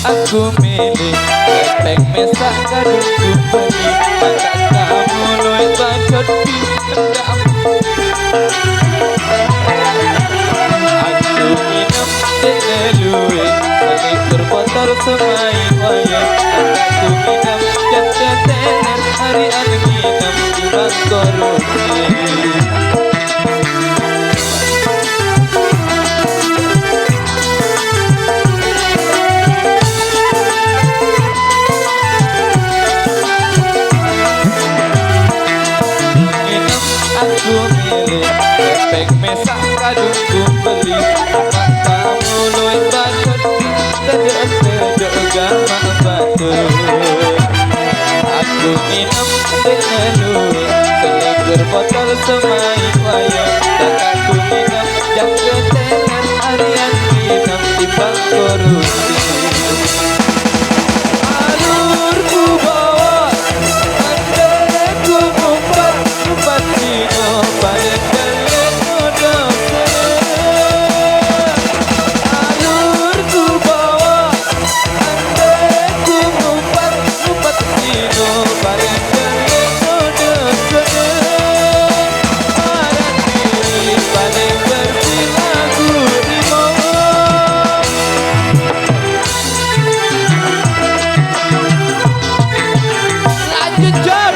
Aku milih lepeng mesak kadungku beli mata kamu loe bacot di pendam. Aku minum delelue selikur botol semai wayang. Aku minum jam tenan hari anu minum cuma korupsi. Aku milih lepeng mesak kadungku beli matamu loe bacot dedek gama batu. Aku minum delelue selikur botol semai wayang. Dan aku minum jam ketenan harian minum timbang korupsi. Alurku bawa andaku mumpat Patino balik balik modal alurku bawa andaku mumpat Patino balik balik modal marah diri balik bersilaku di bawah. Lanjut John.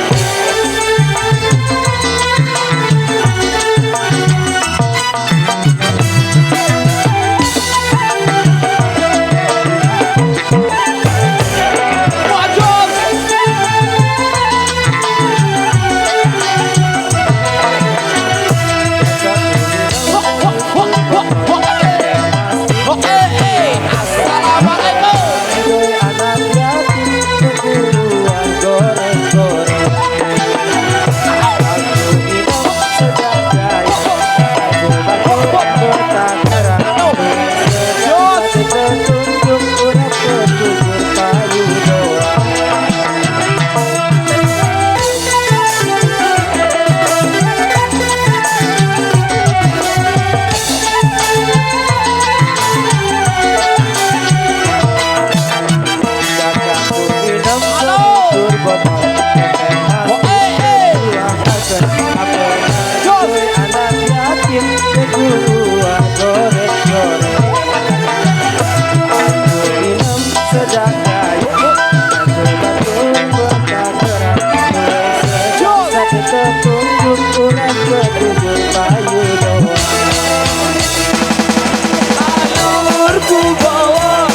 Alurku bawa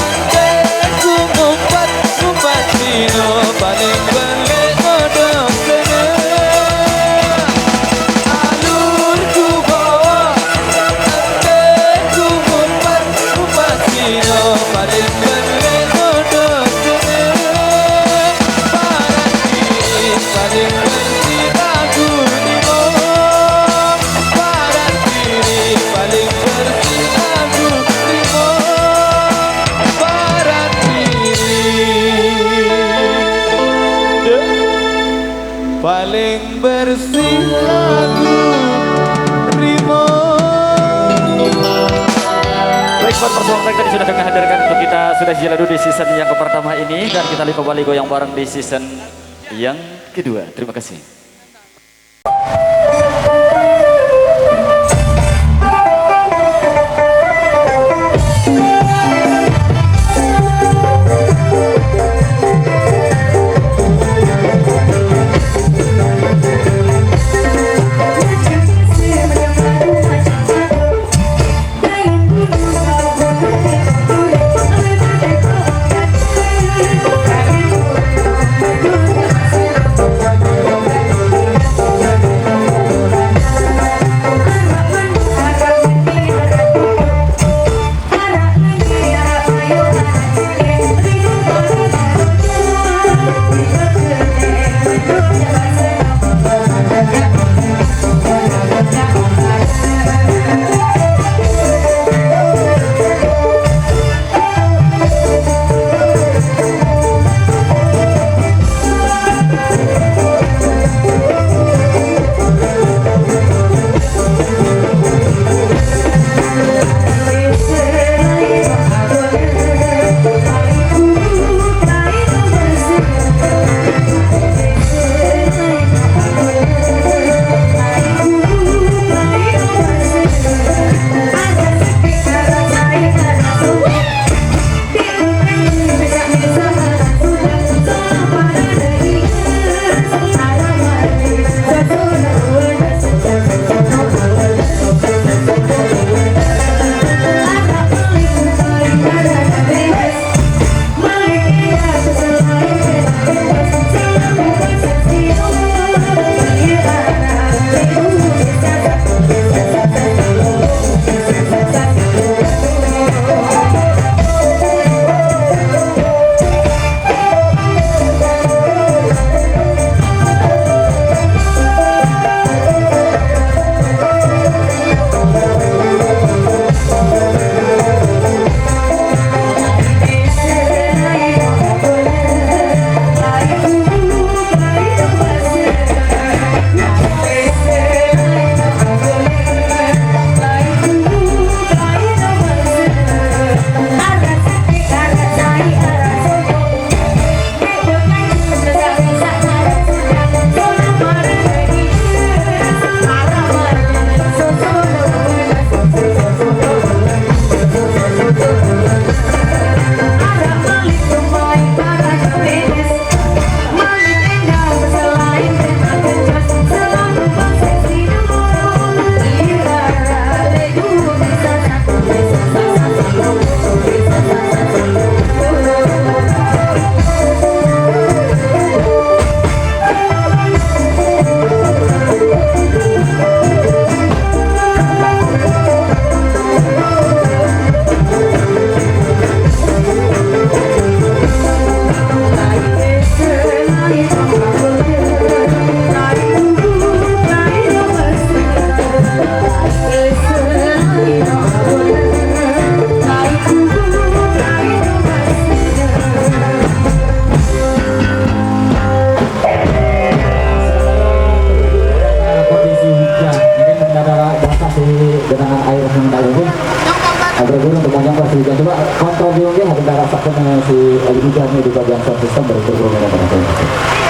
andaku mumpat Patino balik balik modal alurku bawa andaku mumpat Patino balik balik modal parah diri balik bersilaku di bawah. Parah diri balik bersilaku di bawah. Parah diri paling bersilaku Rimo. Baik, buat persoalan tadi sudah kami hadirkan untuk kita sudah jalan di season yang pertama ini dan kita kembali goyang bareng di season yang kedua. Terima kasih. genangan air yang mendalam pun agar dulu untuk panjang pasti hujan. Coba kontrol dulu ya, kita rasakan si hujannya di bagian sound system dari turbo meter.